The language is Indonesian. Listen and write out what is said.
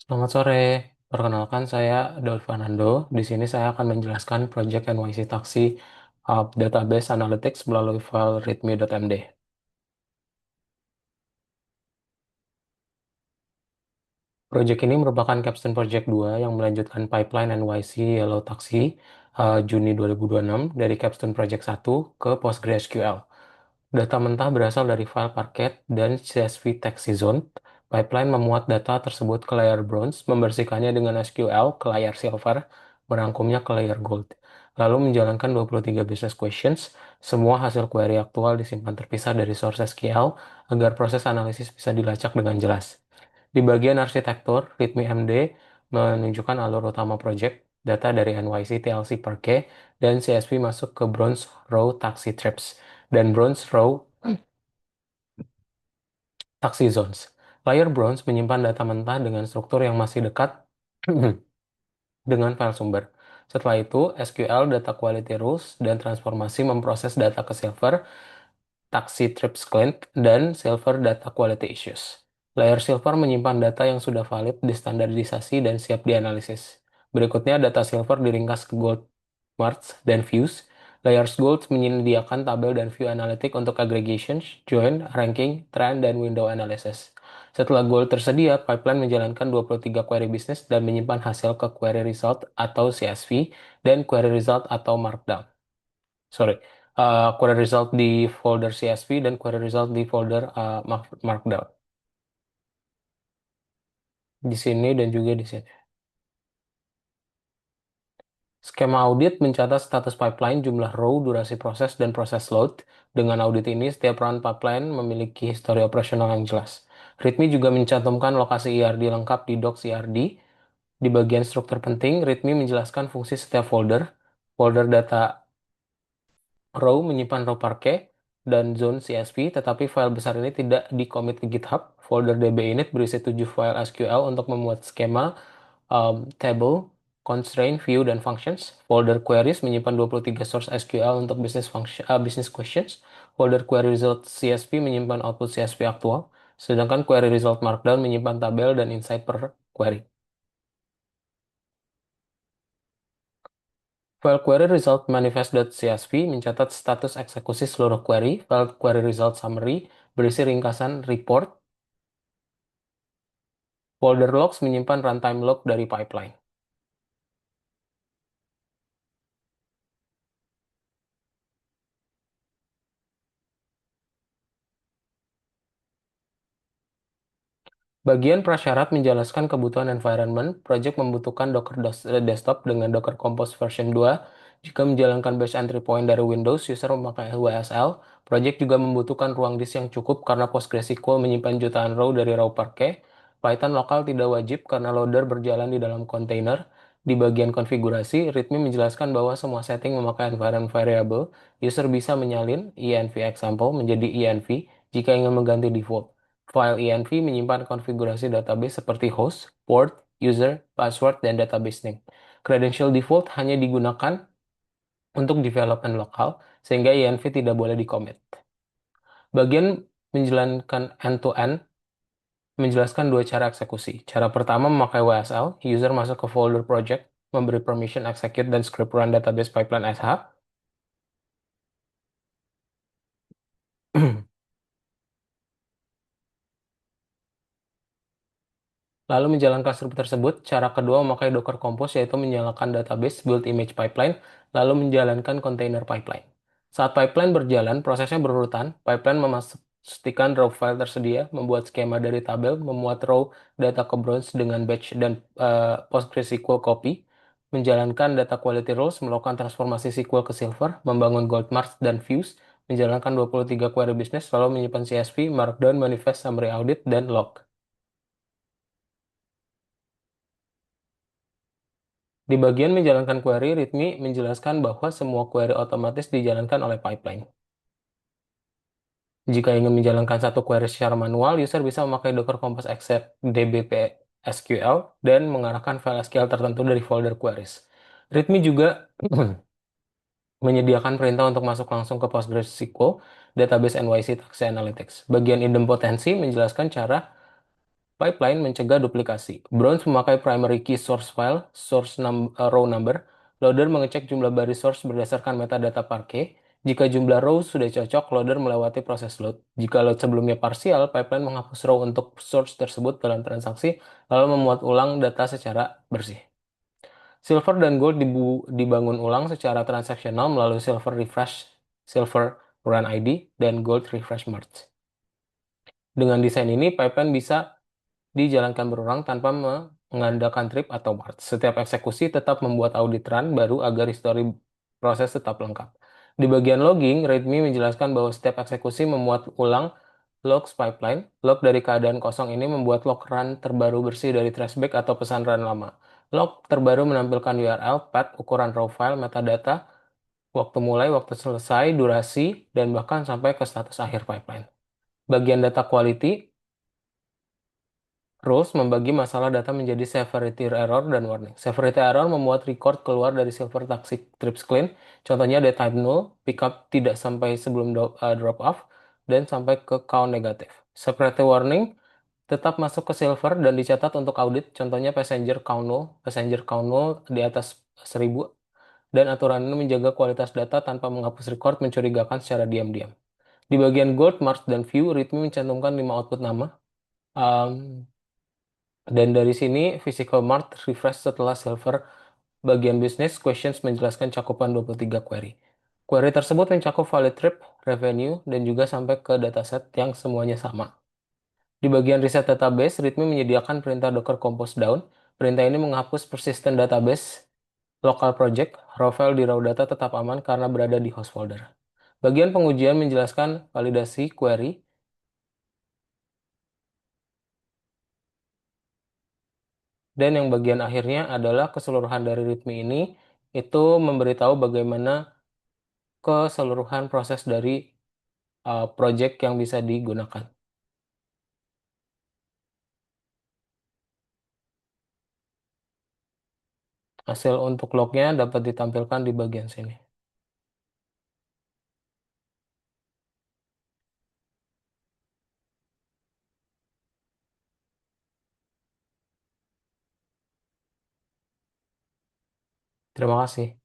Selamat sore, perkenalkan saya Adolf Fernando. Di sini saya akan menjelaskan Project NYC Taxi Database Analytics melalui file readme.md. Project ini merupakan capstone Project 2 yang melanjutkan pipeline NYC Yellow Taxi Juni 2026 dari capstone Project 1 ke PostgreSQL. Data mentah berasal dari file Parquet dan CSV Taxi Zone. Pipeline memuat data tersebut ke layer bronze, membersihkannya dengan SQL ke layar silver, merangkumnya ke layer gold. Lalu menjalankan 23 business questions, semua hasil query aktual disimpan terpisah dari source SQL agar proses analisis bisa dilacak dengan jelas. Di bagian arsitektur, README-MD menunjukkan alur utama project, data dari NYC TLC Parquet, dan CSV masuk ke Bronze Row Taxi Trips dan Bronze Row Taxi Zones. Layer Bronze menyimpan data mentah dengan struktur yang masih dekat dengan file sumber. Setelah itu, SQL Data Quality Rules dan transformasi memproses data ke Silver, Taxi Trips Client, dan Silver Data Quality Issues. Layer Silver menyimpan data yang sudah valid, distandarisasi, dan siap dianalisis. Berikutnya, data Silver diringkas ke Gold, Marks, dan Views. Layers Gold menyediakan tabel dan view analitik untuk aggregation, join, ranking, trend, dan window analysis. Setelah goal tersedia, pipeline menjalankan 23 query bisnis dan menyimpan hasil ke query result atau CSV dan query result atau markdown. Sorry, query result di folder CSV dan query result di folder markdown. Di sini dan juga di sini. Skema audit mencatat status pipeline, jumlah row, durasi proses, dan proses load. Dengan audit ini, setiap run pipeline memiliki histori operasional yang jelas. README juga mencantumkan lokasi IRD lengkap di docs IRD. Di bagian struktur penting, README menjelaskan fungsi setiap folder. Folder data row menyimpan row parquet dan zone CSV, tetapi file besar ini tidak di-commit ke GitHub. Folder DB init berisi 7 file SQL untuk membuat skema, table, constraint, view, dan functions. Folder queries menyimpan 23 source SQL untuk business questions. Folder query result CSV menyimpan output CSV aktual, sedangkan query result markdown menyimpan tabel dan insight per query. File query result manifest.csv mencatat status eksekusi seluruh query. File query result summary berisi ringkasan report. Folder logs menyimpan runtime log dari pipeline. Bagian prasyarat menjelaskan kebutuhan environment. Project membutuhkan Docker desktop dengan Docker Compose version 2. Jika menjalankan batch entry point dari Windows, user memakai WSL. Project juga membutuhkan ruang disk yang cukup karena PostgreSQL menyimpan jutaan row dari row parquet. Python lokal tidak wajib karena loader berjalan di dalam kontainer. Di bagian konfigurasi, README menjelaskan bahwa semua setting memakai environment variable. User bisa menyalin env example menjadi env jika ingin mengganti default. File env menyimpan konfigurasi database seperti host, port, user, password, dan database name. Credential default hanya digunakan untuk development lokal, sehingga env tidak boleh di-commit. Bagian menjalankan end-to-end menjelaskan dua cara eksekusi. Cara pertama memakai WSL, user masuk ke folder project, memberi permission execute dan script run database pipeline SH. Lalu menjalankan struktur tersebut, cara kedua memakai Docker Compose yaitu menyalakan database build image pipeline, lalu menjalankan container pipeline. Saat pipeline berjalan, prosesnya berurutan. Pipeline memastikan raw file tersedia, membuat skema dari tabel, memuat raw data ke bronze dengan batch dan PostgreSQL copy, menjalankan data quality rules, melakukan transformasi SQL ke Silver, membangun gold marks dan views, menjalankan 23 query business, lalu menyimpan CSV, markdown, manifest, summary audit, dan log. Di bagian menjalankan query, README menjelaskan bahwa semua query otomatis dijalankan oleh pipeline. Jika ingin menjalankan satu query secara manual, user bisa memakai Docker Compose Accept DBP SQL dan mengarahkan file SQL tertentu dari folder queries. README juga menyediakan perintah untuk masuk langsung ke PostgreSQL database NYC Taxi Analytics. Bagian idempotensi menjelaskan cara Pipeline mencegah duplikasi. Browse memakai primary key source file, row number. Loader mengecek jumlah baris source berdasarkan metadata parquet. Jika jumlah row sudah cocok, loader melewati proses load. Jika load sebelumnya parsial, pipeline menghapus row untuk source tersebut dalam transaksi, lalu memuat ulang data secara bersih. Silver dan Gold dibangun ulang secara transaksional melalui Silver Refresh, Silver Run ID, dan Gold Refresh Merge. Dengan desain ini, pipeline bisa dijalankan berulang tanpa mengandalkan trip atau ward. Setiap eksekusi tetap membuat audit run baru agar histori proses tetap lengkap. Di bagian logging, README menjelaskan bahwa setiap eksekusi memuat ulang logs pipeline. Log dari keadaan kosong ini membuat log run terbaru bersih dari trashback atau pesan run lama. Log terbaru menampilkan URL, path, ukuran raw file, metadata, waktu mulai, waktu selesai, durasi, dan bahkan sampai ke status akhir pipeline. Bagian data quality, Rules membagi masalah data menjadi severity error dan warning. Severity error memuat record keluar dari Silver Taxi Trips Clean. Contohnya daytime null, pickup tidak sampai sebelum drop off, dan sampai ke count negatif. Severity warning tetap masuk ke Silver dan dicatat untuk audit. Contohnya passenger count null di atas 1000, dan aturan ini menjaga kualitas data tanpa menghapus record mencurigakan secara diam-diam. Di bagian Gold, Mark, dan View, README mencantumkan 5 output nama. Um, dan dari sini, physical mark refresh setelah silver. Bagian business questions menjelaskan cakupan 23 query. Query tersebut mencakup valid trip, revenue, dan juga sampai ke dataset yang semuanya sama. Di bagian reset database, README menyediakan perintah Docker Compose Down. Perintah ini menghapus persistent database, local project, raw file di raw data tetap aman karena berada di host folder. Bagian pengujian menjelaskan validasi query. Dan yang bagian akhirnya adalah keseluruhan dari README ini itu memberitahu bagaimana keseluruhan proses dari project yang bisa digunakan. Hasil untuk lognya dapat ditampilkan di bagian sini. Terima kasih.